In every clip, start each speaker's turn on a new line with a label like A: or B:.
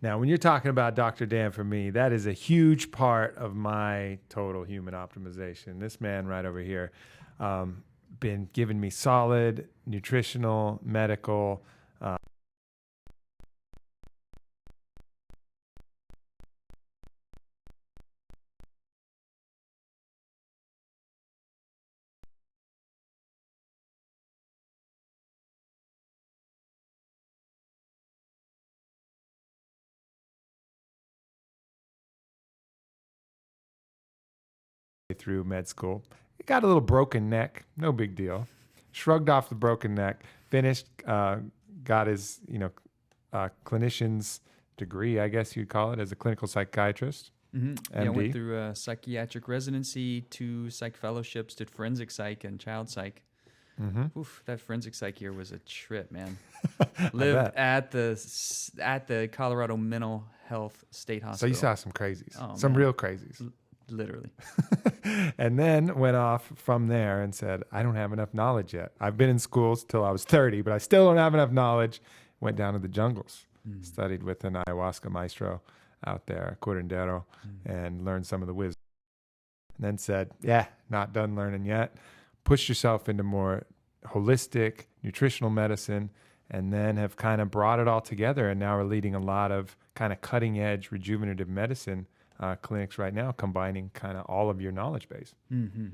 A: Now, when you're talking about Dr. Dan, for me, that is a huge part of my total human optimization. This man right over here, been giving me solid nutritional, medical, through med school. Got a little broken neck, no big deal. Shrugged off the broken neck, finished, got his, clinician's degree, I guess you'd call it, as a clinical psychiatrist.
B: Mm-hmm.
A: MD.
B: Yeah, I went through a psychiatric residency, 2 psych fellowships, did forensic psych and child psych.
A: Mm-hmm.
B: Oof, that forensic psych here was a trip, man. Lived at the Colorado Mental Health State Hospital.
A: So you saw some crazies,
B: man.
A: Real crazies.
B: Literally.
A: And then went off from there and said, I don't have enough knowledge yet. I've been in schools till I was 30, but I still don't have enough knowledge. Went down to the jungles, studied with an ayahuasca maestro out there, curandero, and learned some of the wisdom. And then said, not done learning yet. Push yourself into more holistic nutritional medicine, and then have kind of brought it all together. And now we're leading a lot of kind of cutting edge rejuvenative medicine clinics right now, combining kind of all of your knowledge base.
B: Mm-hmm.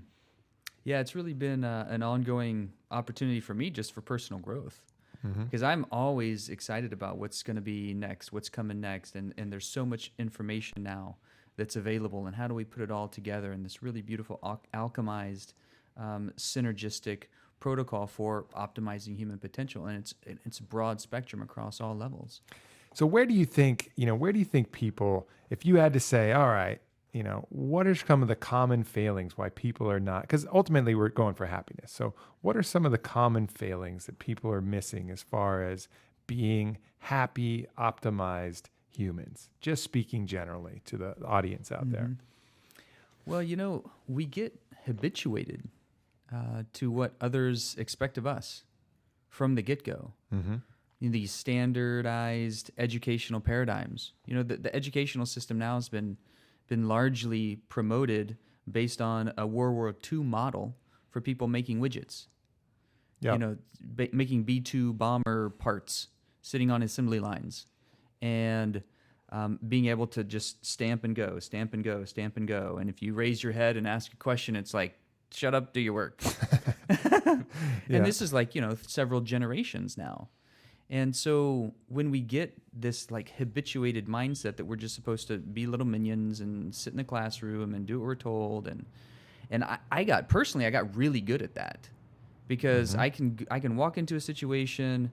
B: Yeah, it's really been an ongoing opportunity for me just for personal growth, because I'm always excited about what's going to be next, what's coming next, and there's so much information now that's available, and how do we put it all together in this really beautiful alchemized, synergistic protocol for optimizing human potential, and it's broad spectrum across all levels.
A: So where do you think people, if you had to say, all right, what are some of the common failings why people are not, because ultimately we're going for happiness. So what are some of the common failings that people are missing as far as being happy, optimized humans? Just speaking generally to the audience out there.
B: Well, we get habituated to what others expect of us from the get-go. Mm-hmm. These standardized educational paradigms. The educational system now has been largely promoted based on a World War II model for people making widgets. Yep. Making B-2 bomber parts, sitting on assembly lines, and being able to just stamp and go, stamp and go, stamp and go. And if you raise your head and ask a question, it's like, shut up, do your work. And this is like, several generations now. And so when we get this like habituated mindset that we're just supposed to be little minions and sit in the classroom and do what we're told, and I got really good at that, because I can walk into a situation,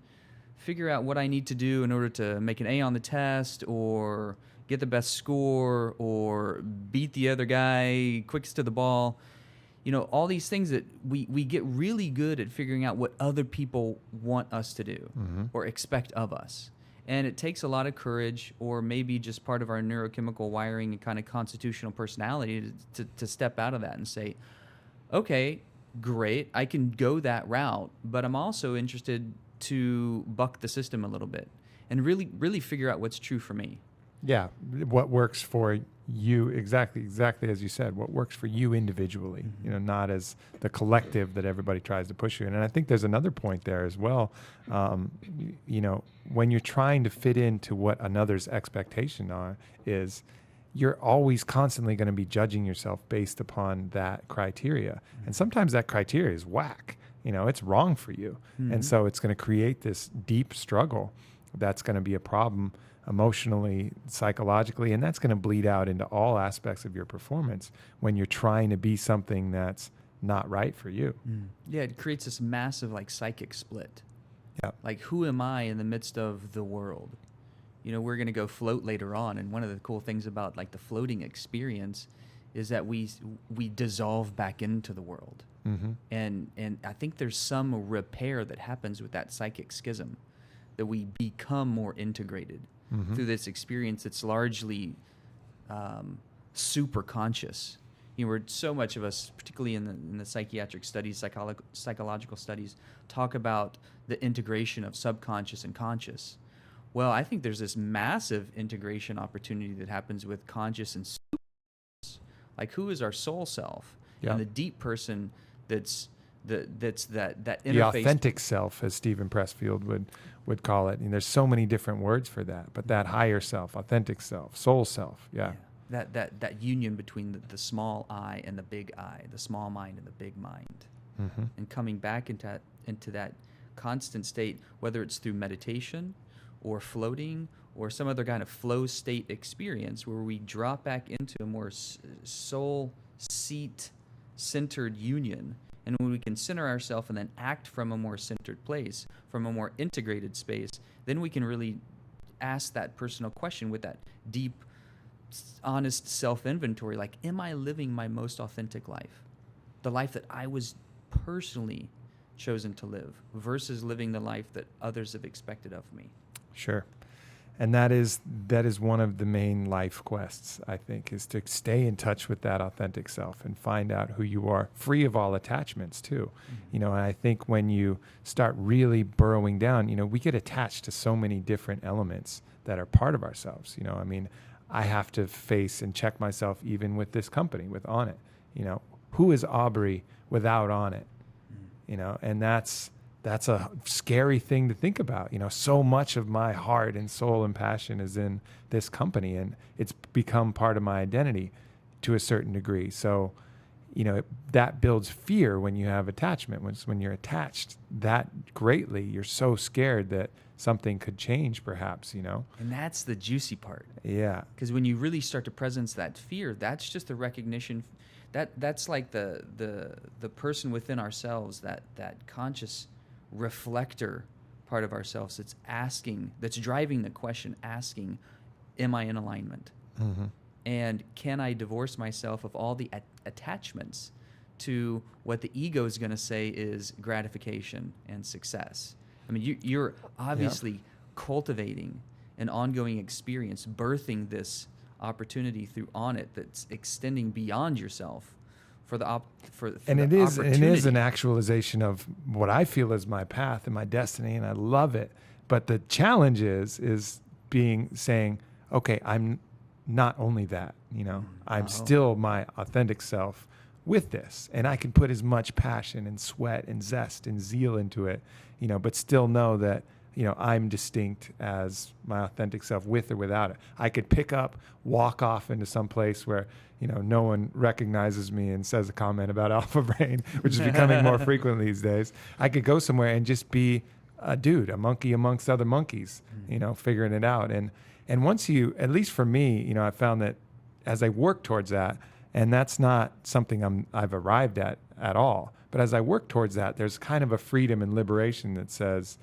B: figure out what I need to do in order to make an A on the test, or get the best score, or beat the other guy quickest to the ball. All these things that we get really good at figuring out what other people want us to do or expect of us. And it takes a lot of courage, or maybe just part of our neurochemical wiring and kind of constitutional personality to step out of that and say, okay, great, I can go that route, but I'm also interested to buck the system a little bit and really, really figure out what's true for me.
A: Yeah, what works for you, exactly as you said, what works for you individually, not as the collective that everybody tries to push you in. And I think there's another point there as well. When you're trying to fit into what another's expectation is, you're always constantly going to be judging yourself based upon that criteria. And sometimes that criteria is whack. It's wrong for you. And so it's going to create this deep struggle that's going to be a problem emotionally, psychologically, and that's going to bleed out into all aspects of your performance when you're trying to be something that's not right for you.
B: Yeah, it creates this massive like psychic split.
A: Yeah.
B: Like, who am I in the midst of the world? We're going to go float later on, and one of the cool things about like the floating experience is that we dissolve back into the world. And I think there's some repair that happens with that psychic schism, that we become more integrated through this experience that's largely super conscious. Where so much of us, particularly in the psychiatric studies, psychological studies, talk about the integration of subconscious and conscious. Well, I think there's this massive integration opportunity that happens with conscious and super. Like, who is our soul self?
A: Yeah.
B: And the deep person that's that interface.
A: The authentic self, as Stephen Pressfield would call it. And there's so many different words for that, but that higher self, authentic self, soul self. Yeah.
B: That union between the small I and the big I, the small mind and the big mind.
A: Mm-hmm.
B: And coming back into that constant state, whether it's through meditation or floating or some other kind of flow state experience where we drop back into a more soul seat centered union. And when we can center ourselves and then act from a more centered place, from a more integrated space, then we can really ask that personal question with that deep, honest self-inventory. Like, am I living my most authentic life? The life that I was personally chosen to live versus living the life that others have expected of me.
A: Sure. And that is one of the main life quests, I think, is to stay in touch with that authentic self and find out who you are, free of all attachments too. Mm-hmm. And I think when you start really burrowing down, we get attached to so many different elements that are part of ourselves. I have to face and check myself even with this company, with Onnit. Who is Aubrey without Onnit? And that's a scary thing to think about. So much of my heart and soul and passion is in this company, and it's become part of my identity to a certain degree. So, that builds fear when you have attachment. When you're attached that greatly, you're so scared that something could change, perhaps, And
B: that's the juicy part.
A: Yeah.
B: Because when you really start to presence that fear, that's just the recognition. That's like the person within ourselves, that conscious reflector part of ourselves that's driving the question, asking, am I in alignment?
A: Mm-hmm.
B: And can I divorce myself of all the attachments to what the ego is going to say is gratification and success? I mean, you're obviously cultivating an ongoing experience, birthing this opportunity through Onnit that's extending beyond yourself for the
A: it is an actualization of what I feel is my path and my destiny, and I love it. But the challenge is saying, okay, I'm not only that, I'm still my authentic self with this, and I can put as much passion and sweat and zest and zeal into it, but still know that I'm distinct as my authentic self with or without it. I could pick up, walk off into some place where, no one recognizes me and says a comment about alpha brain, which is becoming more frequent these days. I could go somewhere and just be a dude, a monkey amongst other monkeys, figuring it out. And once at least for me, I found that as I work towards that, and that's not something I've arrived at all, but as I work towards that, there's kind of a freedom and liberation that says,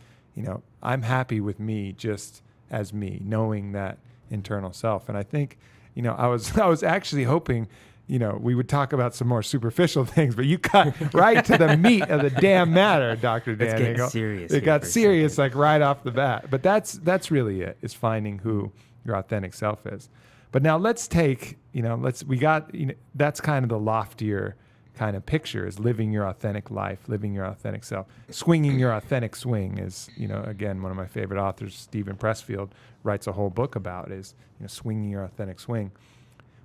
A: I'm happy with me just as me, knowing that internal self. And I think, I was actually hoping, we would talk about some more superficial things, but you cut right to the meat of the damn matter, Dr. Dan Engle.
C: It's getting serious.
A: It got serious like right off the bat. But that's really it, is finding who your authentic self is. But now let's take, that's kind of the loftier kind of picture, is living your authentic life, living your authentic self. Swinging your authentic swing is, again, one of my favorite authors, Stephen Pressfield, writes a whole book about is, swinging your authentic swing.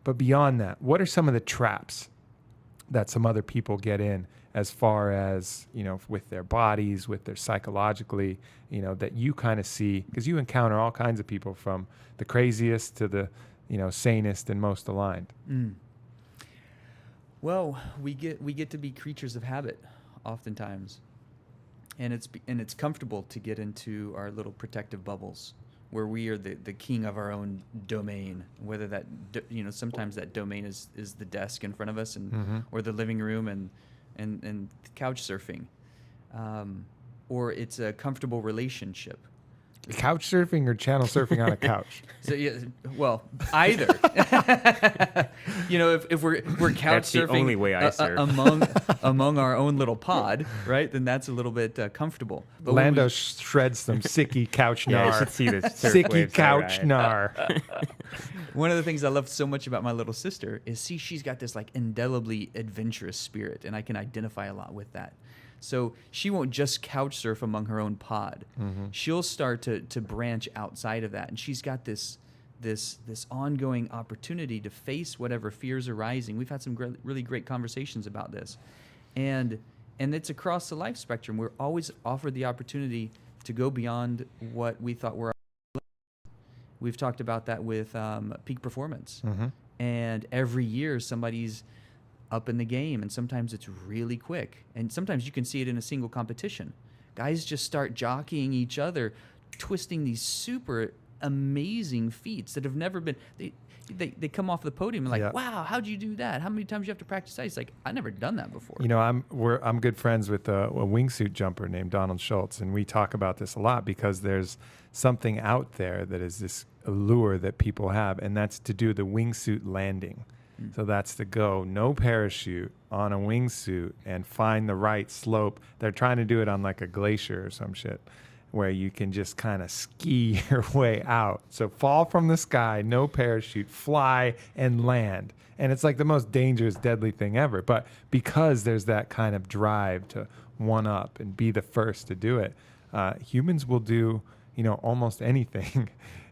A: But beyond that, what are some of the traps that some other people get in as far as, with their bodies, with their psychologically, that you kind of see, because you encounter all kinds of people from the craziest to the, sanest and most aligned.
B: Mm. Well, we get to be creatures of habit oftentimes, and it's comfortable to get into our little protective bubbles where we are the king of our own domain. Whether that sometimes that domain is the desk in front of us and or the living room and couch surfing, or it's a comfortable relationship.
A: Couch surfing or channel surfing on a couch?
B: So yeah, well, either. If we're couch
C: that's the
B: surfing
C: only way I surf.
B: among our own little pod, right? Then that's a little bit comfortable. But
A: Lando shreds some sicky couch
C: Yeah,
A: gnar.
C: I should see this.
A: Sicky couch gnar.
B: One of the things I love so much about my little sister is she's got this like indelibly adventurous spirit, and I can identify a lot with that. So she won't just couch surf among her own pod.
A: Mm-hmm.
B: She'll start to branch outside of that. And she's got this ongoing opportunity to face whatever fears are rising. We've had some really great conversations about this. And it's across the life spectrum. We're always offered the opportunity to go beyond what we thought were. We've talked about that with peak performance.
A: Mm-hmm.
B: And every year somebody's up in the game, and sometimes it's really quick. And sometimes you can see it in a single competition. Guys just start jockeying each other, twisting these super amazing feats that have never been... They come off the podium and like,
A: yeah.
B: Wow, how'd you do that? How many times do you have to practice that? It's like, I've never done that before.
A: You know, I'm good friends with a wingsuit jumper named Donald Schultz, and we talk about this a lot because there's something out there that is this allure that people have, and that's to do the wingsuit landing. So that's to go no parachute on a wingsuit and find the right slope. They're trying to do it on like a glacier or some shit where you can just kind of ski your way out. So fall from the sky, no parachute, fly and land. And it's like the most dangerous, deadly thing ever. But because there's that kind of drive to one up and be the first to do it, humans will do, almost anything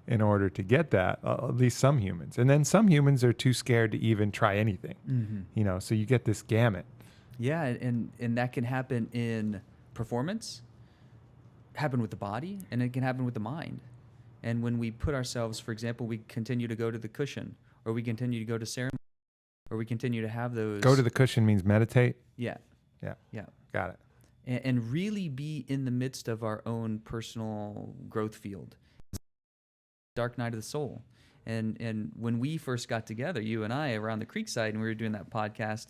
A: in order to get that, at least some humans. And then some humans are too scared to even try anything, so you get this gamut.
B: Yeah, and that can happen in performance, happen with the body, and it can happen with the mind. And when we put ourselves, for example, we continue to go to the cushion, or we continue to go to ceremony, or we continue to have those...
A: Go to the cushion means meditate?
B: Yeah.
A: Yeah. Got it.
B: And really be in the midst of our own personal growth field. Dark night of the soul. And when we first got together, you and I, around the Creekside, and we were doing that podcast,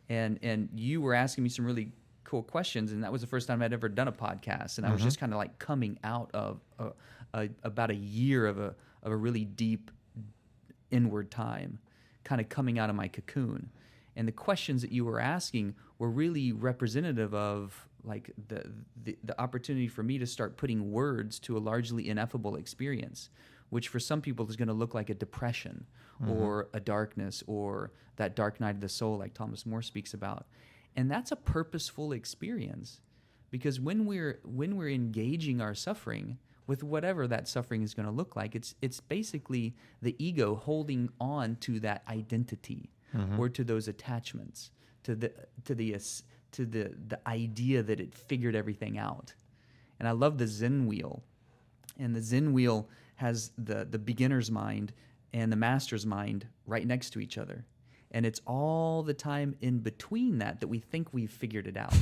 B: and you were asking me some really cool questions, and that was the first time I'd ever done a podcast, and I was just kind of like coming out of about a year of a really deep inward time, kind of coming out of my cocoon. And the questions that you were asking were really representative of like the opportunity for me to start putting words to a largely ineffable experience, which for some people is going to look like a depression or a darkness or that dark night of the soul like Thomas More speaks about. And that's a purposeful experience, because when we're engaging our suffering with whatever that suffering is going to look like, it's basically the ego holding on to that identity or to those attachments, to the idea that it figured everything out. And I love the Zen wheel. And the Zen wheel has the beginner's mind and the master's mind right next to each other. And it's all the time in between that we think we've figured it out.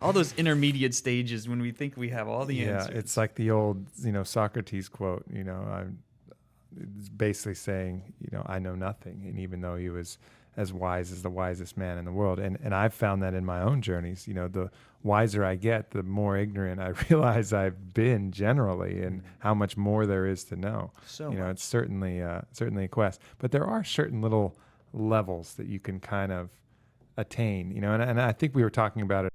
B: All those intermediate stages when we think we have all the answers.
A: Yeah, it's like the old, Socrates quote, it's basically saying, I know nothing. And even though he was as wise as the wisest man in the world. And I've found that in my own journeys, the wiser I get, the more ignorant I realize I've been generally, and how much more there is to know.
B: So
A: it's certainly a quest, but there are certain little levels that you can kind of attain, and I think we were talking about it.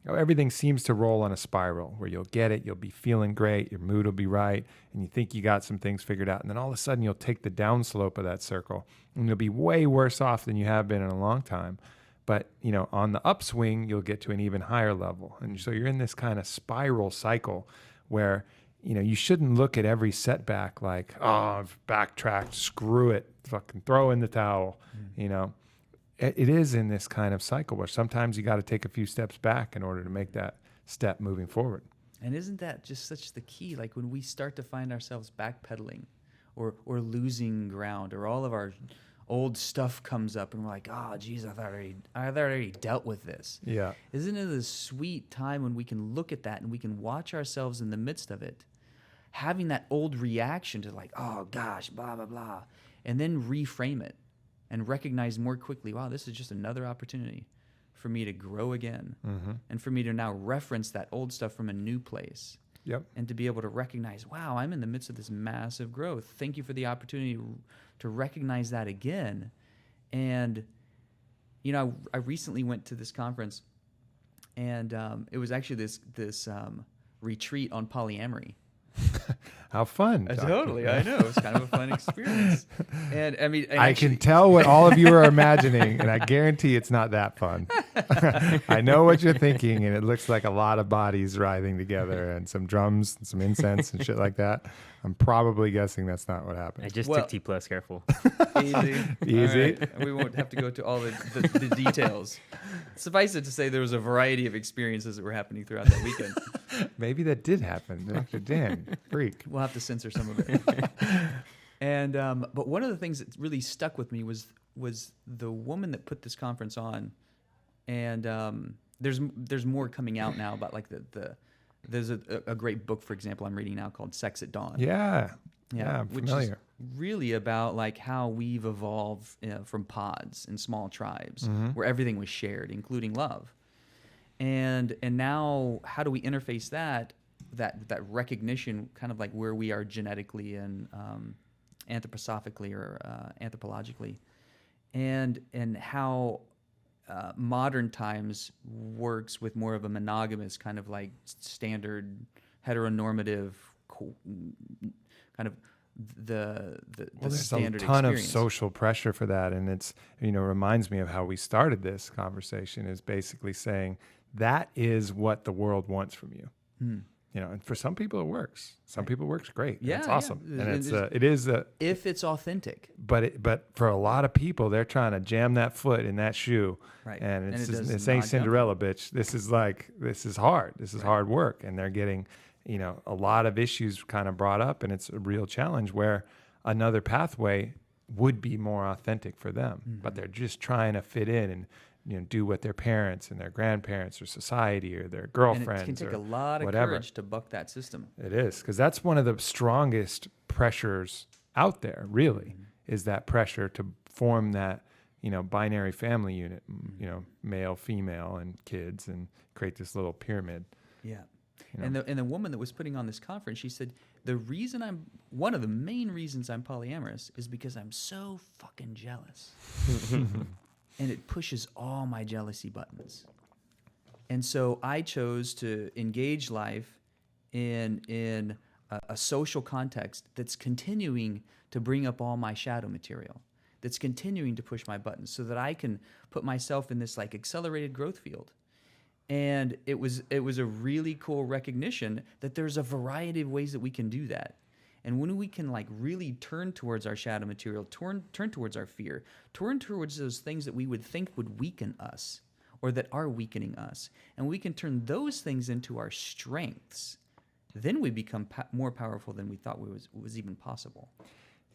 A: Everything seems to roll on a spiral where you'll get it, you'll be feeling great, your mood will be right, and you think you got some things figured out, and then all of a sudden you'll take the downslope of that circle, and you'll be way worse off than you have been in a long time. But, on the upswing, you'll get to an even higher level. And so you're in this kind of spiral cycle where, you shouldn't look at every setback like, oh, I've backtracked, screw it, fucking throw in the towel, It is in this kind of cycle where sometimes you got to take a few steps back in order to make that step moving forward.
B: And isn't that just such the key? Like when we start to find ourselves backpedaling or losing ground, or all of our old stuff comes up and we're like, oh, geez, I've already dealt with this.
A: Yeah.
B: Isn't it a sweet time when we can look at that and we can watch ourselves in the midst of it, having that old reaction to like, oh, gosh, blah, blah, blah, and then reframe it. And recognize more quickly, wow, this is just another opportunity for me to grow again, and for me to now reference that old stuff from a new place.
A: Yep.
B: And to be able to recognize, wow, I'm in the midst of this massive growth. Thank you for the opportunity to recognize that again. And, I recently went to this conference, and it was actually this retreat on polyamory.
A: How fun.
B: Totally, I know. It's kind of a fun experience. And I mean,
A: I can tell what all of you are imagining, and I guarantee it's not that fun. I know what you're thinking, and it looks like a lot of bodies writhing together and some drums and some incense and shit like that. I'm probably guessing that's not what happened.
C: I just took T+, careful.
B: Easy.
A: Easy.
B: Right. We won't have to go to all the details. Suffice it to say, there was a variety of experiences that were happening throughout that weekend.
A: Maybe that did happen. Dr. Dan, freak.
B: We'll have to censor some of it. And but one of the things that really stuck with me was the woman that put this conference on, and there's more coming out now about like there's a great book, for example, I'm reading now called Sex at Dawn.
A: Yeah, I'm
B: which
A: familiar.
B: is really about like how we've evolved from pods and small tribes where everything was shared, including love. And now how do we interface that recognition, kind of like where we are genetically and anthroposophically or anthropologically, and how modern times works with more of a monogamous kind of like standard heteronormative kind of the
A: There's
B: standard
A: a ton
B: experience.
A: of social pressure for that, and it's reminds me of how we started this conversation, is basically saying that is what the world wants from you. And for some people it works. Some people it works great.
B: Yeah,
A: it's awesome,
B: yeah.
A: and it is
B: if it's authentic.
A: But for a lot of people, they're trying to jam that foot in that shoe,
B: Right.
A: and this
B: not
A: ain't
B: jump.
A: Cinderella, bitch. This is hard. This is hard work, and they're getting a lot of issues kind of brought up, and it's a real challenge where another pathway would be more authentic for them, but they're just trying to fit in and do what their parents and their grandparents or society or their girlfriends
B: And it can take
A: or
B: a lot of
A: whatever.
B: courage to buck that system.
A: It is, because that's one of the strongest pressures out there, really, is that pressure to form that, binary family unit, male, female, and kids, and create this little pyramid.
B: Yeah. And the woman that was putting on this conference, she said, one of the main reasons I'm polyamorous is because I'm so fucking jealous. And it pushes all my jealousy buttons. And so I chose to engage life in a social context that's continuing to bring up all my shadow material, that's continuing to push my buttons so that I can put myself in this like accelerated growth field. And it was a really cool recognition that there's a variety of ways that we can do that. And when we can like really turn towards our shadow material, turn towards our fear, turn towards those things that we would think would weaken us or that are weakening us, and we can turn those things into our strengths, then we become more powerful than we thought was even possible.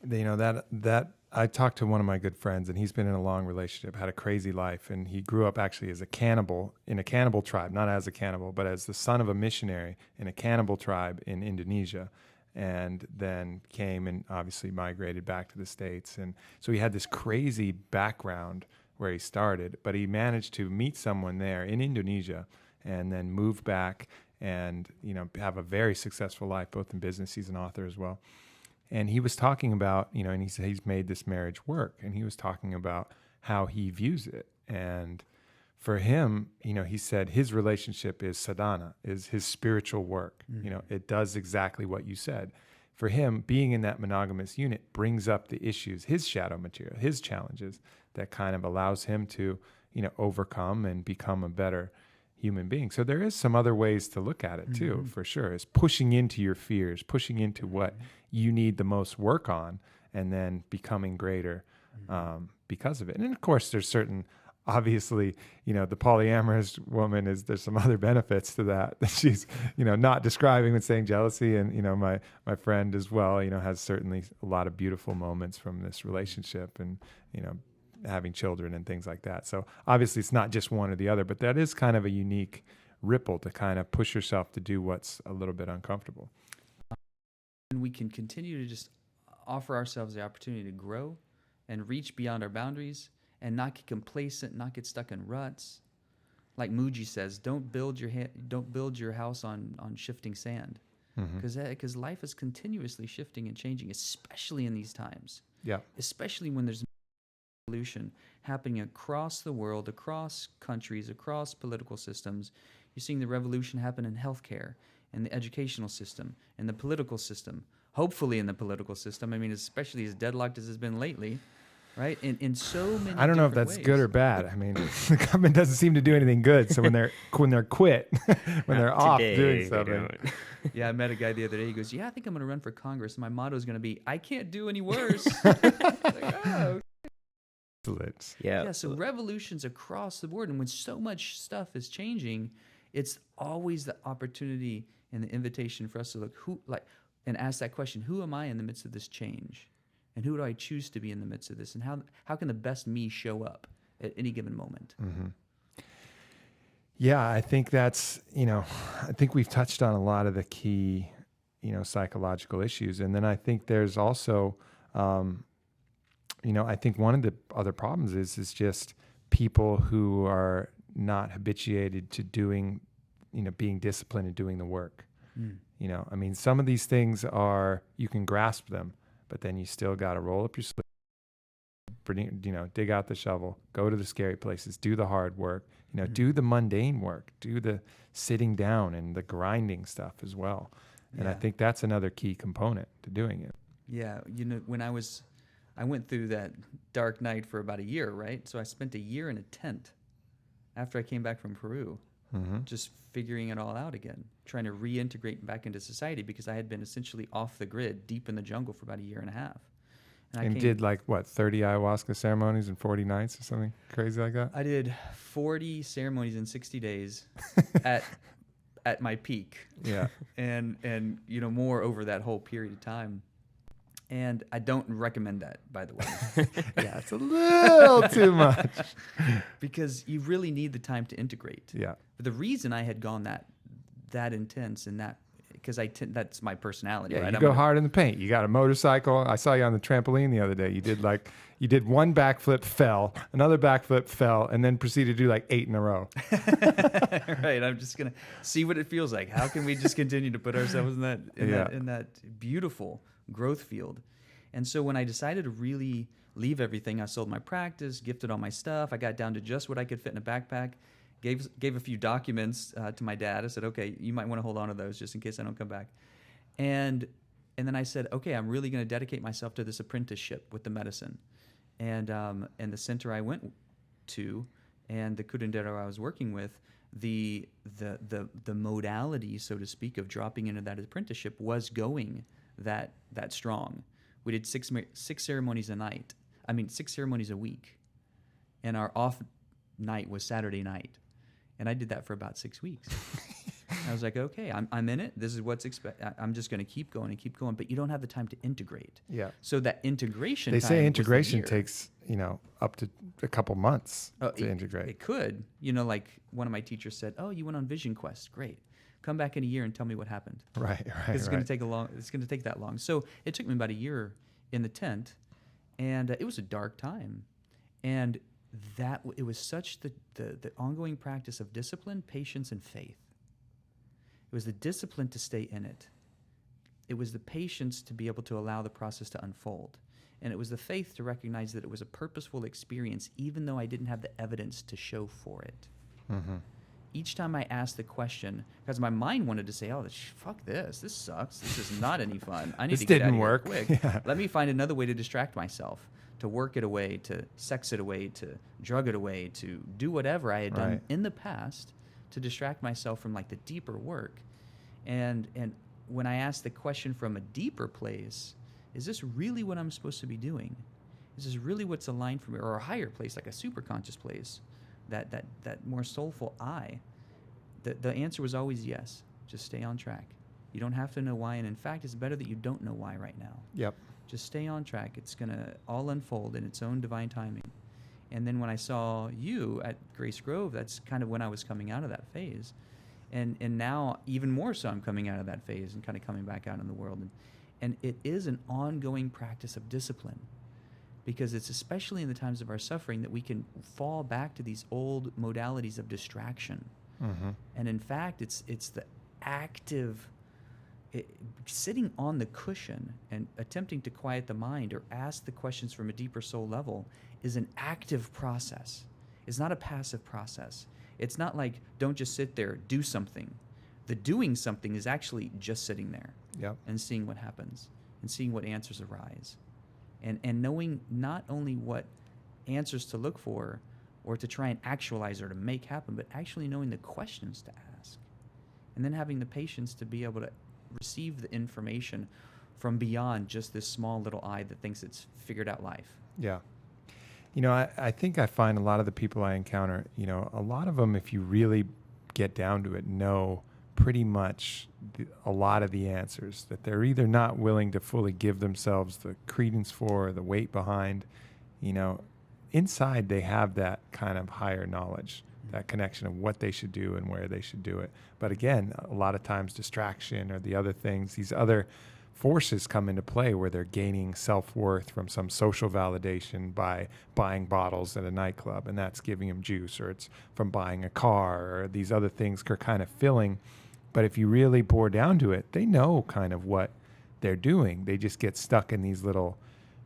A: That I talked to one of my good friends, and he's been in a long relationship, had a crazy life, and he grew up actually as a cannibal in a cannibal tribe, not as a cannibal, but as the son of a missionary in a cannibal tribe in Indonesia, and then came and obviously migrated back to the States. And so he had this crazy background where he started, but he managed to meet someone there in Indonesia and then move back and have a very successful life, both in business. He's an author as well. And he was talking about, and he said he's made this marriage work. And he was talking about how he views it. And for him, he said his relationship is sadhana, is his spiritual work. It does exactly what you said. For him, being in that monogamous unit brings up the issues, his shadow material, his challenges that kind of allows him to, overcome and become a better human being. So there is some other ways to look at it too, for sure. Is pushing into your fears, pushing into what you need the most work on, and then becoming greater because of it. And then, of course, there's certain, obviously, the polyamorous woman there's some other benefits to that she's, not describing when saying jealousy. And, my friend as well, has certainly a lot of beautiful moments from this relationship and, having children and things like that. So obviously it's not just one or the other, but that is kind of a unique ripple to kind of push yourself to do what's a little bit uncomfortable.
B: And we can continue to just offer ourselves the opportunity to grow and reach beyond our boundaries and not get complacent, not get stuck in ruts. Like Muji says, don't build your house on shifting sand, because life is continuously shifting and changing, especially in these times.
A: Yeah.
B: Especially when there's revolution happening across the world, across countries, across political systems. You're seeing the revolution happen in healthcare, in the educational system, in the political system, hopefully in the political system. I mean, especially as deadlocked as it's been lately, right? In so many
A: I don't know if
B: different
A: that's
B: ways.
A: good or bad. I mean, the government doesn't seem to do anything good. So when they're quit, when they're off doing something.
B: Yeah, I met a guy the other day. He goes, "Yeah, I think I'm going to run for Congress. My motto is going to be, I can't do any worse." Yeah, so revolutions across the board. And when so much stuff is changing, it's always the opportunity and the invitation for us to look and ask that question, who am I in the midst of this change? And who do I choose to be in the midst of this? And how can the best me show up at any given moment?
A: Mm-hmm. Yeah, I think that's, I think we've touched on a lot of the key, psychological issues. And then I think there's also, I think one of the other problems is just people who are not habituated to doing, being disciplined and doing the work. I mean, some of these things you can grasp them, but then you still got to roll up your sleeves, dig out the shovel, go to the scary places, do the hard work, do the mundane work, do the sitting down and the grinding stuff as well. And I think that's another key component to doing it.
B: Yeah. When I went through that dark night for about a year, right? So I spent a year in a tent after I came back from Peru, just figuring it all out again, trying to reintegrate back into society because I had been essentially off the grid, deep in the jungle for about a year and a half.
A: And did 30 ayahuasca ceremonies in 40 nights or something crazy like that?
B: I did 40 ceremonies in 60 days at my peak.
A: Yeah.
B: and more over that whole period of time. And I don't recommend that, by the way.
A: Yeah, it's a little too much.
B: Because you really need the time to integrate.
A: Yeah.
B: But the reason I had gone that intense and that, because that's my personality,
A: yeah,
B: right?
A: You go hard in the paint. You got a motorcycle. I saw you on the trampoline the other day. You did one backflip, fell, another backflip, fell, and then proceeded to do 8 in a row.
B: Right. I'm just gonna see what it feels like. How can we just continue to put ourselves in that beautiful growth field? And so when I decided to really leave everything, I sold my practice, gifted all my stuff. I got down to just what I could fit in a backpack. Gave a few documents to my dad. I said, okay, you might want to hold on to those just in case I don't come back. And then I said, okay, I'm really going to dedicate myself to this apprenticeship with the medicine. And the center I went to and the curandero I was working with, the modality, so to speak, of dropping into that apprenticeship was going that strong. We did six ceremonies a night. 6 ceremonies a week. And our off night was Saturday night. And I did that for about 6 weeks. I was like, okay, I'm in it. This is what's expected. I'm just going to keep going and keep going. But you don't have the time to integrate.
A: Yeah.
B: So that integration
A: They
B: time
A: say integration
B: was the year.
A: takes, up to a couple months to integrate.
B: It could. Like one of my teachers said, oh, you went on Vision Quest. Great. Come back in a year and tell me what happened.
A: Right.
B: It's going to take that long. So it took me about a year in the tent. And it was a dark time. And it was such the ongoing practice of discipline, patience, and faith. It was the discipline to stay in it. It was the patience to be able to allow the process to unfold. And it was the faith to recognize that it was a purposeful experience, even though I didn't have the evidence to show for it. Mm-hmm. Each time I asked the question, because my mind wanted to say, oh, fuck this. This sucks. This is not any fun. I need to get out of here quick. Yeah. Let me find another way to distract myself. To work it away, to sex it away, to drug it away, to do whatever I had done in the past to distract myself from the deeper work. And when I asked the question from a deeper place, is this really what I'm supposed to be doing? Is this really what's aligned for me? Or a higher place, like a super conscious place, that more soulful I? The answer was always yes. Just stay on track. You don't have to know why. And in fact, it's better that you don't know why right now.
A: Yep. Just
B: stay on track. It's going to all unfold in its own divine timing. And then when I saw you at Grace Grove, that's kind of when I was coming out of that phase. And now, even more so, I'm coming out of that phase and kind of coming back out in the world. And it is an ongoing practice of discipline, because it's especially in the times of our suffering that we can fall back to these old modalities of distraction. Mm-hmm. And in fact, it's the active... sitting on the cushion and attempting to quiet the mind or ask the questions from a deeper soul level is an active process. It's not a passive process. It's not like, don't just sit there, do something. The doing something is actually just sitting there
A: Yep.
B: and seeing what happens and seeing what answers arise. And knowing not only what answers to look for or to try and actualize or to make happen, but actually knowing the questions to ask. And then having the patience to be able to receive the information from beyond just this small little eye that thinks it's figured out life.
A: Yeah. I think I find a lot of the people I encounter, a lot of them, if you really get down to it, know pretty much a lot of the answers that they're either not willing to fully give themselves the credence for, or the weight behind. Inside they have that kind of higher knowledge, that connection of what they should do and where they should do it. But again, a lot of times distraction or the other things, these other forces come into play where they're gaining self-worth from some social validation by buying bottles at a nightclub, and that's giving them juice, or it's from buying a car, or these other things are kind of filling. But if you really bore down to it, they know kind of what they're doing. They just get stuck in these little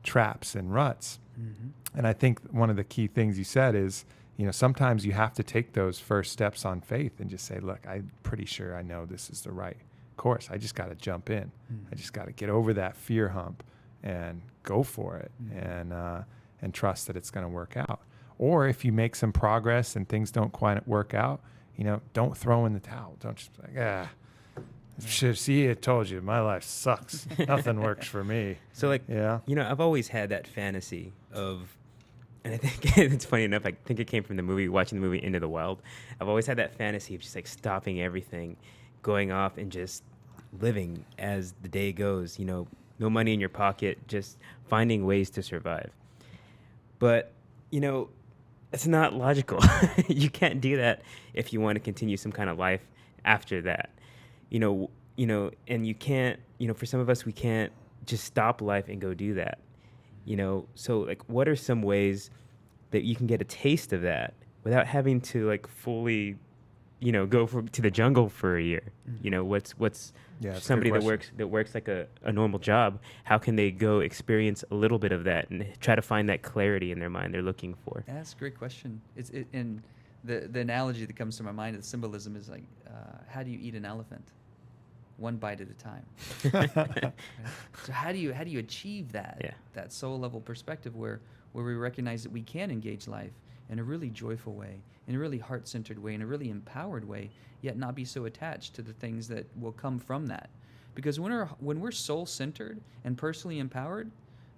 A: traps and ruts. Mm-hmm. And I think one of the key things you said is, sometimes you have to take those first steps on faith and just say, look, I'm pretty sure I know this is the right course. I just got to jump in. Mm-hmm. I just got to get over that fear hump and go for it, mm-hmm. and trust that it's going to work out. Or if you make some progress and things don't quite work out, don't throw in the towel. Don't just be like, see, I told you, my life sucks. Nothing works for me.
C: So I've always had that fantasy of, and I think it's funny enough, I think it came from watching the movie Into the Wild. I've always had that fantasy of just like stopping everything, going off and just living as the day goes, no money in your pocket, just finding ways to survive. But, it's not logical. You can't do that if you want to continue some kind of life after that. And you can't, for some of us, we can't just stop life and go do that. So like, what are some ways that you can get a taste of that without having to like fully, go to the jungle for a year? What's somebody that works like a normal job? How can they go experience a little bit of that and try to find that clarity in their mind they're looking for?
B: That's a great question. And the analogy that comes to my mind, the symbolism is like, how do you eat an elephant? One bite at a time. Right? So how do you achieve that that soul level perspective where we recognize that we can engage life in a really joyful way, in a really heart-centered way, in a really empowered way, yet not be so attached to the things that will come from that? Because when we're soul-centered and personally empowered,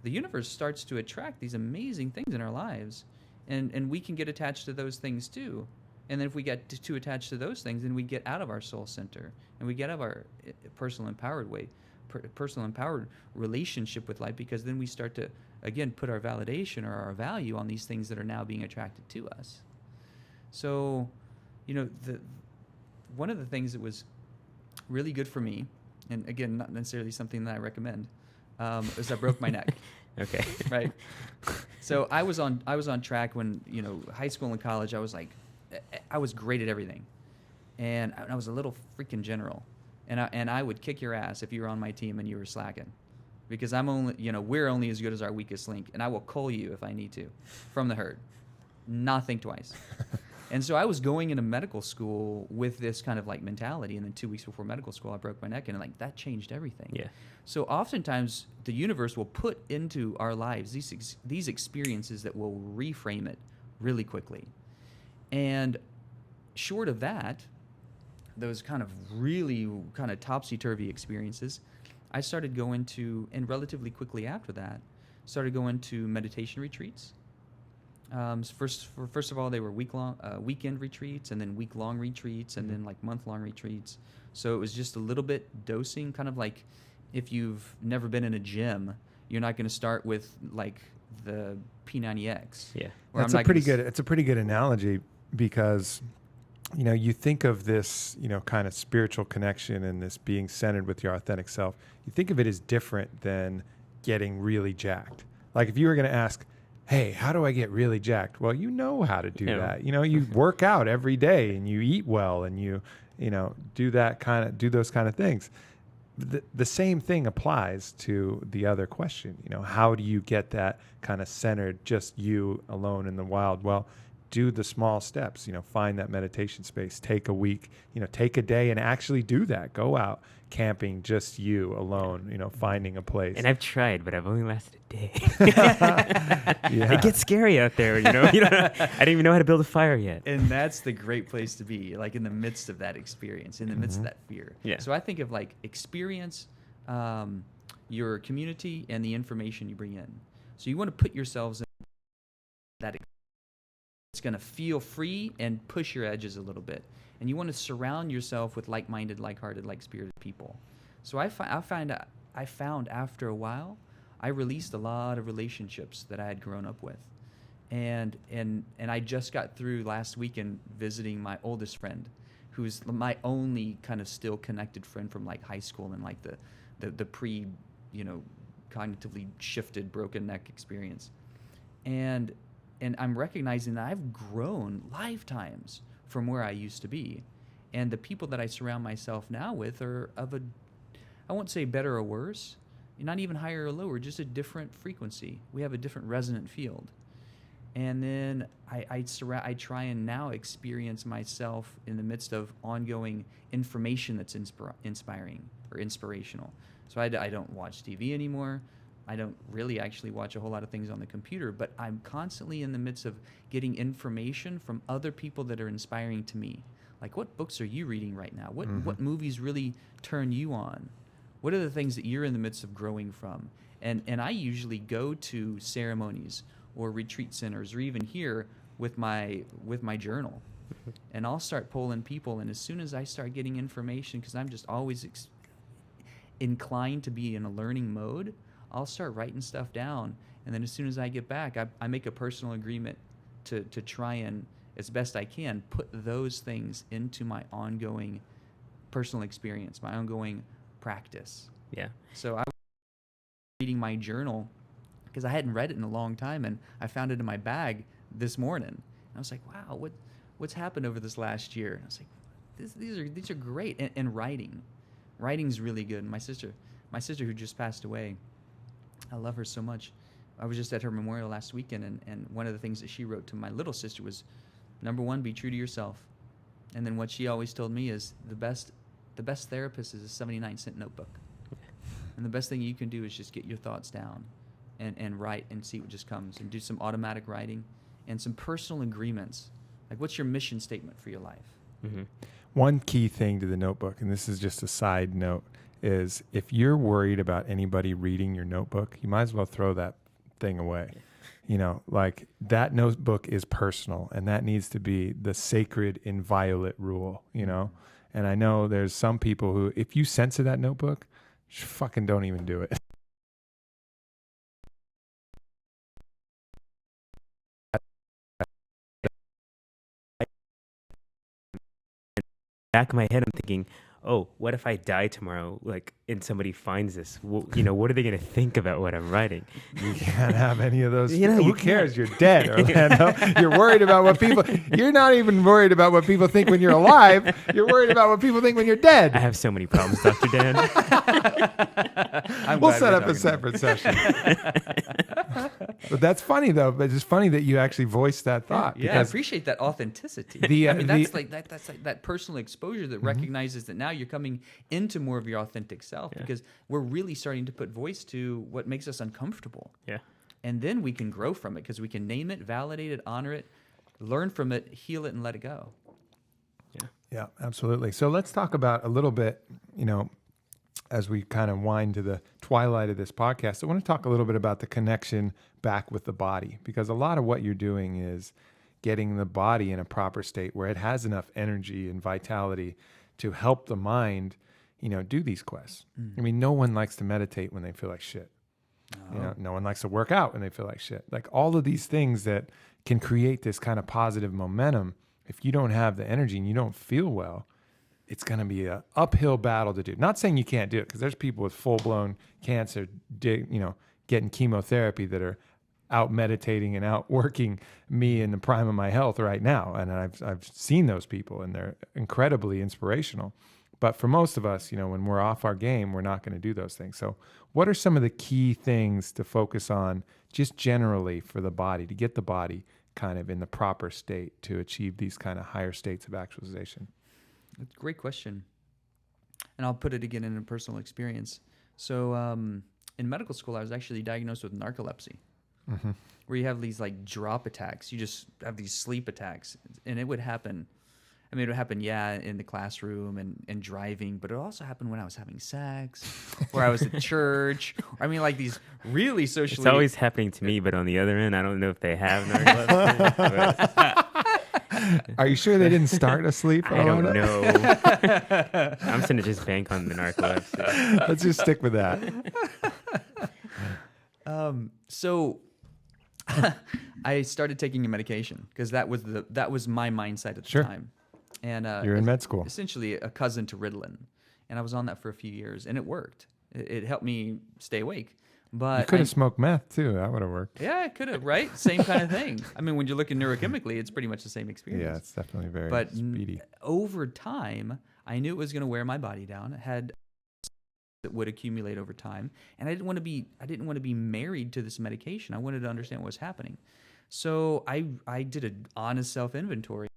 B: the universe starts to attract these amazing things in our lives, and we can get attached to those things too. And then if we get too attached to those things, then we get out of our soul center and we get out of our personal empowered relationship with life, because then we start to, again, put our validation or our value on these things that are now being attracted to us. So, one of the things that was really good for me, and again, not necessarily something that I recommend, is I broke my neck.
C: Okay.
B: Right. So I was on track when, high school and college, I was great at everything, and I was a little freaking general, and I would kick your ass if you were on my team and you were slacking, because we're only as good as our weakest link, and I will cull you if I need to, from the herd, not think twice. And so I was going into medical school with this kind of like mentality, and then 2 weeks before medical school, I broke my neck, and like that changed everything.
C: Yeah.
B: So oftentimes the universe will put into our lives these experiences that will reframe it really quickly. And short of that, those kind of really kind of topsy-turvy experiences, I started going to, and relatively quickly after that, started going to meditation retreats. First of all, they were weekend retreats, and then week-long retreats, and then like month-long retreats. So it was just a little bit dosing, kind of like if you've never been in a gym, you're not going to start with like the P90X.
C: Yeah,
A: it's a pretty good analogy, because you think of this kind of spiritual connection and this being centered with your authentic self. You think of it as different than getting really jacked. Like if you were going to ask, hey, how do I get really jacked? Well, you know how to do that. You work out every day and you eat well and you do those kind of things. The same thing applies to the other question. How do you get that kind of centered, just you alone in the wild? Well, do the small steps, find that meditation space, take a week, take a day and actually do that. Go out camping, just you alone, finding a place.
C: And I've tried, but I've only lasted a day.
A: Yeah.
C: It gets scary out there, I don't even know how to build a fire yet.
B: And that's the great place to be, like in the midst of that experience, in the midst of that fear.
C: Yeah.
B: So I think of like experience, your community, and the information you bring in. So you want to put yourselves in that. It's going to feel free and push your edges a little bit. And you want to surround yourself with like-minded, like-hearted, like-spirited people. So I found after a while, I released a lot of relationships that I had grown up with. And I just got through last weekend visiting my oldest friend, who's my only kind of still connected friend from like high school and like the pre, cognitively shifted broken neck experience. And I'm recognizing that I've grown lifetimes from where I used to be. And the people that I surround myself now with are I won't say better or worse, not even higher or lower, just a different frequency. We have a different resonant field. And then I try and now experience myself in the midst of ongoing information that's inspiring or inspirational. So I don't watch TV anymore. I don't really actually watch a whole lot of things on the computer, but I'm constantly in the midst of getting information from other people that are inspiring to me. Like, what books are you reading right now? What movies really turn you on? What are the things that you're in the midst of growing from? And I usually go to ceremonies or retreat centers or even here with my journal. And I'll start polling people, and as soon as I start getting information, because I'm just always inclined to be in a learning mode, I'll start writing stuff down, and then as soon as I get back, I make a personal agreement to try and, as best I can, put those things into my ongoing personal experience, my ongoing practice.
C: Yeah.
B: So I was reading my journal because I hadn't read it in a long time, and I found it in my bag this morning. And I was like, wow, what's happened over this last year? And I was like, these are great. And writing's really good. And my sister who just passed away, I love her so much. I was just at her memorial last weekend, and one of the things that she wrote to my little sister was, number one, be true to yourself. And then what she always told me is the best therapist is a 79-cent notebook. And the best thing you can do is just get your thoughts down and write and see what just comes, and do some automatic writing and some personal agreements. Like, what's your mission statement for your life?
C: Mm-hmm.
A: One key thing to the notebook, and this is just a side note, is if you're worried about anybody reading your notebook, you might as well throw that thing away. Like, that notebook is personal, and that needs to be the sacred inviolate rule, And I know there's some people who, if you censor that notebook, fucking don't even do it.
C: Back of my head, I'm thinking, oh, what if I die tomorrow, and somebody finds this? What are they going to think about what I'm writing?
A: You can't have any of those.
C: You
A: Who cares? You're dead, Orlando. You're worried about what people... You're not even worried about what people think when you're alive. You're worried about what people think when you're dead.
C: I have so many problems, Dr. Dan.
A: We'll set up a separate session. But that's funny, though. But it's funny that you actually voiced that thought.
B: Yeah, I appreciate that authenticity. That's like that personal exposure that recognizes that now you're coming into more of your authentic self, because we're really starting to put voice to what makes us uncomfortable.
C: Yeah.
B: And then we can grow from it, because we can name it, validate it, honor it, learn from it, heal it, and let it go.
A: Yeah, absolutely. So let's talk about a little bit, as we kind of wind to the twilight of this podcast, I want to talk a little bit about the connection back with the body, because a lot of what you're doing is getting the body in a proper state where it has enough energy and vitality to help the mind, do these quests. I mean, no one likes to meditate when they feel like shit. No one likes to work out when they feel like shit. Like, all of these things that can create this kind of positive momentum, if you don't have the energy and you don't feel well, it's going to be an uphill battle to do. Not saying you can't do it, because there's people with full-blown cancer, getting chemotherapy that are out meditating and out working me in the prime of my health right now. And I've seen those people, and they're incredibly inspirational. But for most of us, when we're off our game, we're not going to do those things. So what are some of the key things to focus on just generally for the body, to get the body kind of in the proper state to achieve these kind of higher states of actualization?
B: That's a great question. And I'll put it again in a personal experience. So in medical school, I was actually diagnosed with narcolepsy, where you have these like drop attacks. You just have these sleep attacks. And it would happen. I mean, it would happen, in the classroom and driving, but it also happened when I was having sex, or I was at church. I mean, like these really socially...
C: It's always happening to me, but on the other end, I don't know if they have narcolepsy.
A: Are you sure they didn't start asleep?
C: I don't know. I'm just going to just bank on the narcolepsy.
A: Let's just stick with that.
B: So I started taking a medication because that was my mindset at the time. And
A: you're in med school.
B: Essentially a cousin to Ritalin. And I was on that for a few years, and it worked. It helped me stay awake. But
A: you could have smoked meth, too. That would have worked.
B: Yeah, it could have, right? Same kind of thing. I mean, when you're looking neurochemically, it's pretty much the same experience.
A: Yeah, it's definitely very speedy.
B: Over time, I knew it was going to wear my body down. It had that would accumulate over time, and I didn't want to be married to this medication. I wanted to understand what was happening. So I did an honest self-inventory.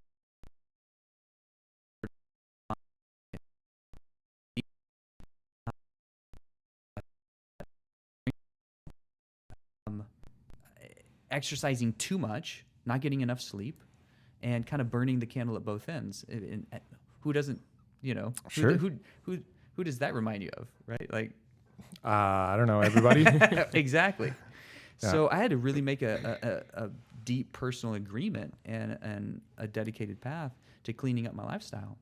B: Exercising too much, not getting enough sleep, and kind of burning the candle at both ends. Who doesn't,
A: Sure.
B: Who does that remind you of, right? Like,
A: I don't know, everybody.
B: Exactly.
A: Yeah.
B: So I had to really make a deep personal agreement and a dedicated path to cleaning up my lifestyle.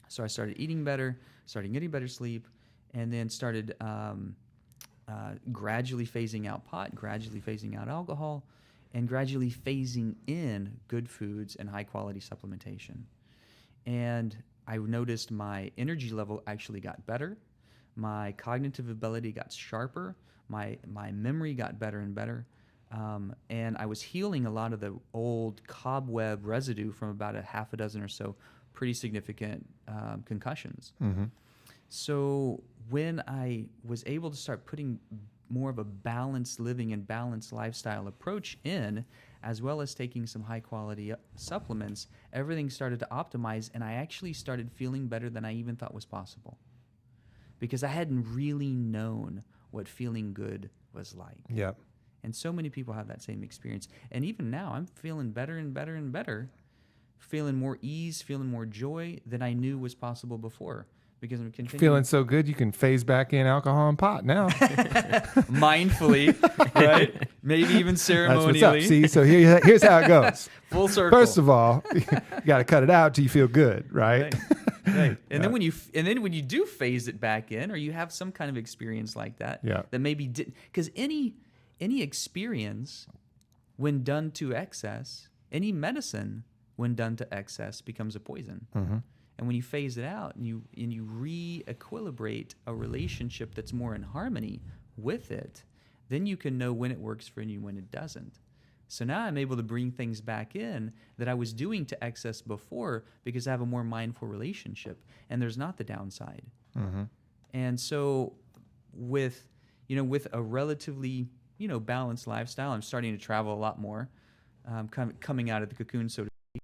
B: So I started eating better, started getting better sleep, and then started gradually phasing out pot, gradually phasing out alcohol, and gradually phasing in good foods and high-quality supplementation. And I noticed my energy level actually got better, my cognitive ability got sharper, my memory got better and better, and I was healing a lot of the old cobweb residue from about a half a dozen or so pretty significant concussions.
A: Mm-hmm.
B: So when I was able to start putting more of a balanced living and balanced lifestyle approach in, as well as taking some high quality supplements, everything started to optimize, and I actually started feeling better than I even thought was possible. Because I hadn't really known what feeling good was like.
A: Yep.
B: And so many people have that same experience. And even now, I'm feeling better and better and better, feeling more ease, feeling more joy than I knew was possible before. Because I'm continuing.
A: Feeling so good, you can phase back in alcohol and pot now.
B: Mindfully, right? Maybe even ceremonially.
A: That's what's up. See, so here's how it goes.
B: Full circle.
A: First of all, you got to cut it out till you feel good, right?
B: Right. And then when you do phase it back in, or you have some kind of experience like that, that maybe did, because any experience, when done to excess, any medicine when done to excess becomes a poison.
A: Mm-hmm.
B: And when you phase it out and you re-equilibrate a relationship that's more in harmony with it, then you can know when it works for you and when it doesn't. So now I'm able to bring things back in that I was doing to excess before because I have a more mindful relationship, and there's not the downside.
A: Mm-hmm.
B: And so with a relatively balanced lifestyle, I'm starting to travel a lot more, coming out of the cocoon, so to speak,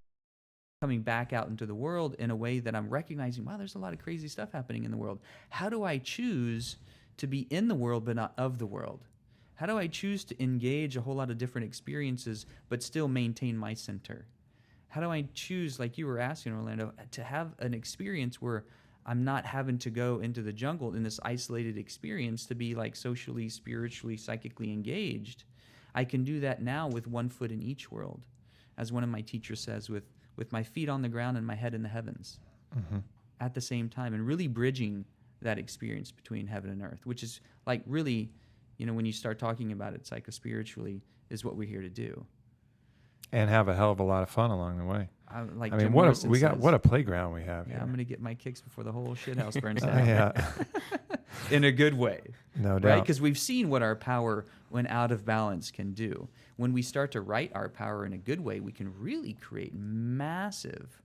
B: coming back out into the world in a way that I'm recognizing, wow, there's a lot of crazy stuff happening in the world. How do I choose to be in the world but not of the world? How do I choose to engage a whole lot of different experiences but still maintain my center? How do I choose, like you were asking, Orlando, to have an experience where I'm not having to go into the jungle in this isolated experience to be like socially, spiritually, psychically engaged? I can do that now with one foot in each world. As one of my teachers says, with my feet on the ground and my head in the heavens at the same time, and really bridging that experience between heaven and earth, which is like really, when you start talking about it psychospiritually, is what we're here to do.
A: And have a hell of a lot of fun along the way.
B: Like
A: I mean, what a playground we have.
B: Yeah,
A: here.
B: I'm gonna get my kicks before the whole shithouse burns down.
A: Yeah.
B: In a good way.
A: No doubt.
B: Right? Because we've seen what our power, when out of balance, can do. When we start to right our power in a good way, we can really create massive,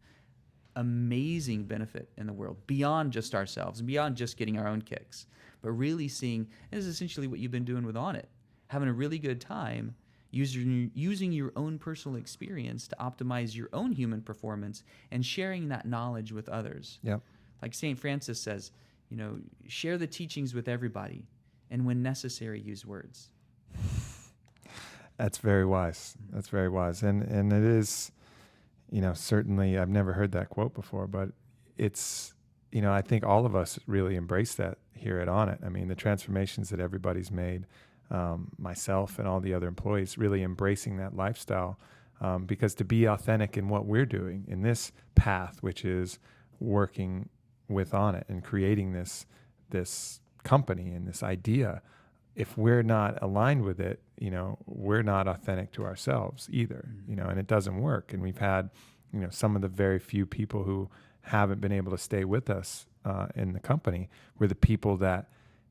B: amazing benefit in the world beyond just ourselves, beyond just getting our own kicks, but really seeing, and this is essentially what you've been doing with Onnit, having a really good time. using your own personal experience to optimize your own human performance and sharing that knowledge with others.
A: Yep.
B: Like St. Francis says, share the teachings with everybody, and when necessary, use words.
A: That's very wise. That's very wise. And it is, certainly I've never heard that quote before, but it's, I think all of us really embrace that here at Onnit. I mean, the transformations that everybody's made, myself and all the other employees really embracing that lifestyle, because to be authentic in what we're doing in this path, which is working with Onnit and creating this company and this idea, if we're not aligned with it, we're not authentic to ourselves either, and it doesn't work. And we've had, some of the very few people who haven't been able to stay with us in the company were the people that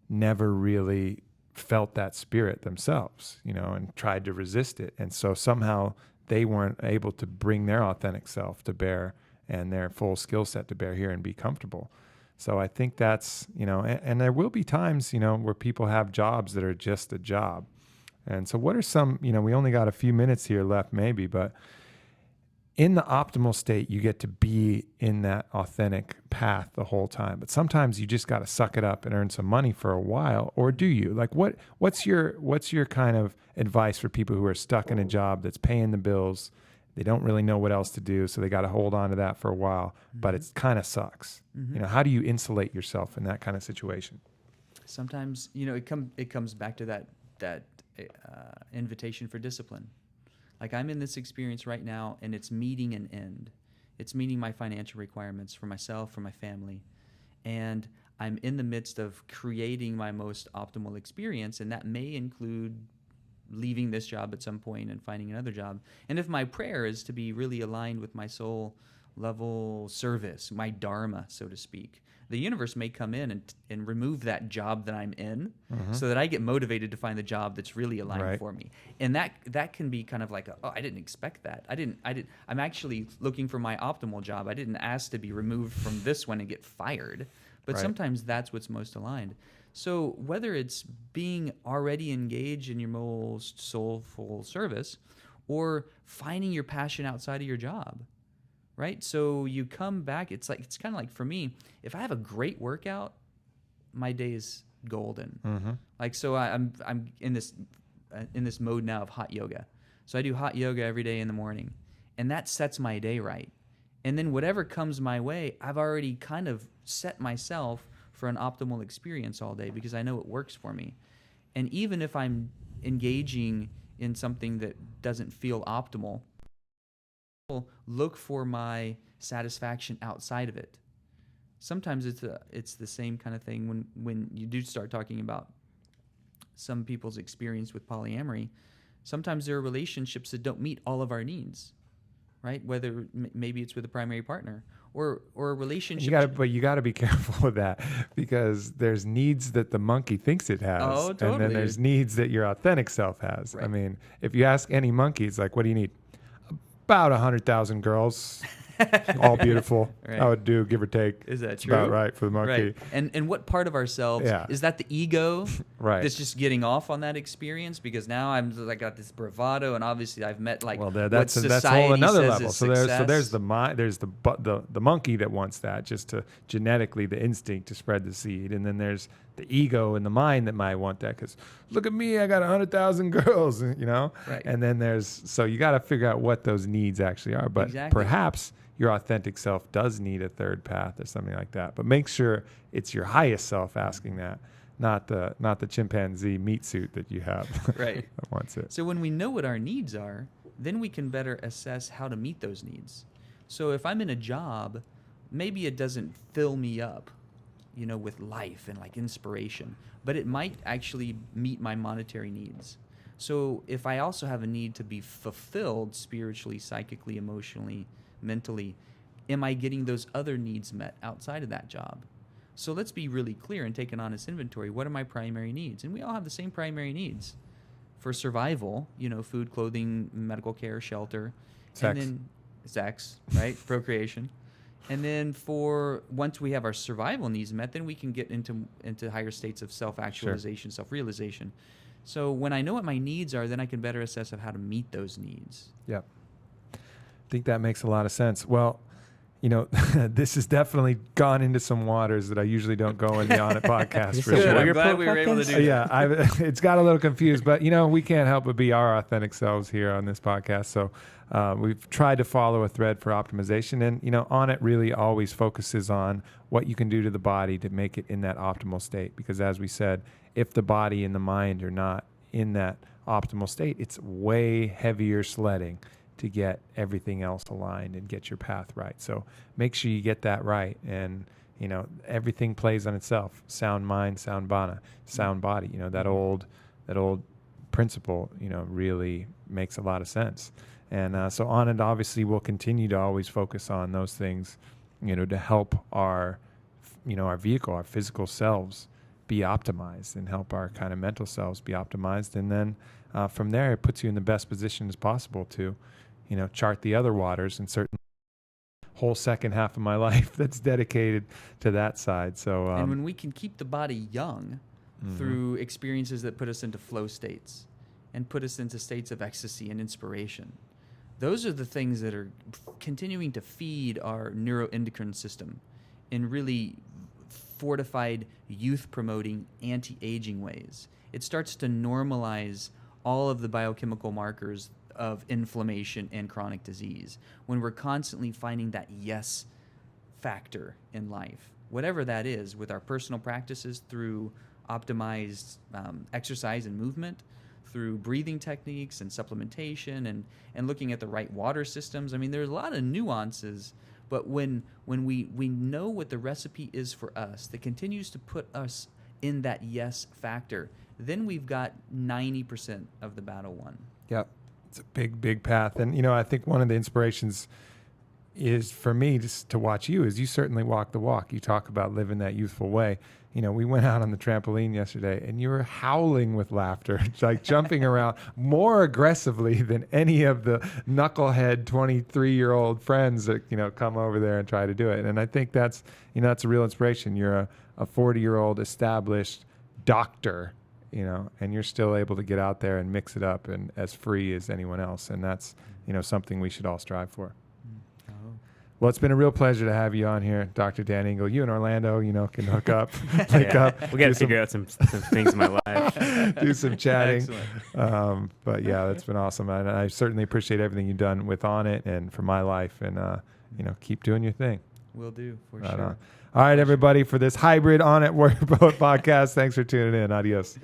A: never really felt that spirit themselves, and tried to resist it. And so somehow they weren't able to bring their authentic self to bear and their full skill set to bear here and be comfortable. So I think that's, and there will be times, where people have jobs that are just a job. And so what are some, we only got a few minutes here left maybe, but in the optimal state, you get to be in that authentic path the whole time. But sometimes you just got to suck it up and earn some money for a while. Or do you? Like what's your kind of advice for people who are stuck in a job that's paying the bills? They don't really know what else to do, so they got to hold on to that for a while, but it kind of sucks.
B: Mm-hmm.
A: How do you insulate yourself in that kind of situation?
B: Sometimes, it comes back to that invitation for discipline. Like I'm in this experience right now, and it's meeting an end. It's meeting my financial requirements for myself, for my family, and I'm in the midst of creating my most optimal experience, and that may include leaving this job at some point and finding another job. And if my prayer is to be really aligned with my soul level service, my dharma, so to speak, the universe may come in and remove that job that I'm in, so that I get motivated to find the job that's really aligned for me. And that can be kind of like, I didn't expect that. I'm actually looking for my optimal job. I didn't ask to be removed from this one and get fired. But sometimes that's what's most aligned. So whether it's being already engaged in your most soulful service or finding your passion outside of your job, right? So you come back, it's kind of like for me, if I have a great workout, my day is golden.
A: Mm-hmm.
B: Like, so I'm in this mode now of hot yoga. So I do hot yoga every day in the morning, and that sets my day right. And then whatever comes my way, I've already kind of set myself for an optimal experience all day because I know it works for me. And even if I'm engaging in something that doesn't feel optimal, I'll look for my satisfaction outside of it. Sometimes it's the same kind of thing when you do start talking about some people's experience with polyamory. Sometimes there are relationships that don't meet all of our needs, right? Whether maybe it's with a primary partner or a relationship.
A: But you got to be careful with that because there's needs that the monkey thinks it has.
B: Oh, totally.
A: And then there's needs that your authentic self has.
B: Right.
A: I mean, if you ask any monkey, it's like, what do you need? About 100,000 girls, all beautiful.
B: Right.
A: I would do, give or take.
B: Is that
A: It's
B: true?
A: about right for the monkey.
B: Right. And what part of ourselves is that the ego
A: Right.
B: that's just getting off on that experience? Because now I got this bravado, and obviously I've met that's
A: a whole another level. So there's the monkey that wants that just to genetically the instinct to spread the seed, and then there's the ego and the mind that might want that because look at me, I got 100,000 girls,
B: Right.
A: And then so you got to figure out what those needs actually are. But perhaps your authentic self does need a third path or something like that. But make sure it's your highest self asking that, not the chimpanzee meat suit that you have.
B: Right.
A: that wants it.
B: So when we know what our needs are, then we can better assess how to meet those needs. So if I'm in a job, maybe it doesn't fill me up, with life and like inspiration, but it might actually meet my monetary needs. So if I also have a need to be fulfilled spiritually, psychically, emotionally, mentally, am I getting those other needs met outside of that job? So let's be really clear and take an honest inventory. What are my primary needs? And we all have the same primary needs for survival, food, clothing, medical care, shelter.
A: Sex.
B: And then sex, right? Procreation. And then once we have our survival needs met, then we can get into higher states of self-actualization, self-realization. So when I know what my needs are, then I can better assess of how to meet those needs.
A: Yep. I think that makes a lot of sense. Well, this has definitely gone into some waters that I usually don't go in the Onnit podcast. For
C: Good.
A: sure.
B: I'm glad we were able to do that.
A: Yeah, it's got a little confused, but we can't help but be our authentic selves here on this podcast. So we've tried to follow a thread for optimization, and Onnit really always focuses on what you can do to the body to make it in that optimal state. Because as we said, if the body and the mind are not in that optimal state, it's way heavier sledding to get everything else aligned and get your path right. So make sure you get that right, and everything plays on itself. Sound mind, sound body. That old principle really makes a lot of sense. And so Onnit obviously will continue to always focus on those things to help our vehicle, our physical selves be optimized, and help our kind of mental selves be optimized. And then from there, it puts you in the best position as possible to chart the other waters, and certainly whole second half of my life that's dedicated to that side. So
B: and when we can keep the body young through experiences that put us into flow states and put us into states of ecstasy and inspiration, those are the things that are continuing to feed our neuroendocrine system in really fortified, youth-promoting, anti-aging ways. It starts to normalize all of the biochemical markers of inflammation and chronic disease when we're constantly finding that yes factor in life, whatever that is, with our personal practices through optimized exercise and movement, through breathing techniques and supplementation, and looking at the right water systems. I mean, there's a lot of nuances, but when we know what the recipe is for us that continues to put us in that yes factor, then we've got 90% of the battle won.
A: Yep. It's a big path. And, I think one of the inspirations is for me just to watch you is you certainly walk the walk. You talk about living that youthful way. We went out on the trampoline yesterday and you were howling with laughter, like jumping around more aggressively than any of the knucklehead 23-year-old friends that, come over there and try to do it. And I think that's, that's a real inspiration. You're a 40-year-old established doctor, and you're still able to get out there and mix it up and as free as anyone else. And that's, something we should all strive for. Well, it's been a real pleasure to have you on here, Dr. Dan Engle. You and Orlando, can hook up, link up.
C: We got to figure out some things in my life.
A: Do some chatting. But yeah, that's been awesome. And I certainly appreciate everything you've done with Onnit and for my life. And, keep doing your thing.
B: Will do, for
A: Right
B: sure.
A: on. All right, everybody, for this hybrid Onnit podcast, thanks for tuning in. Adios.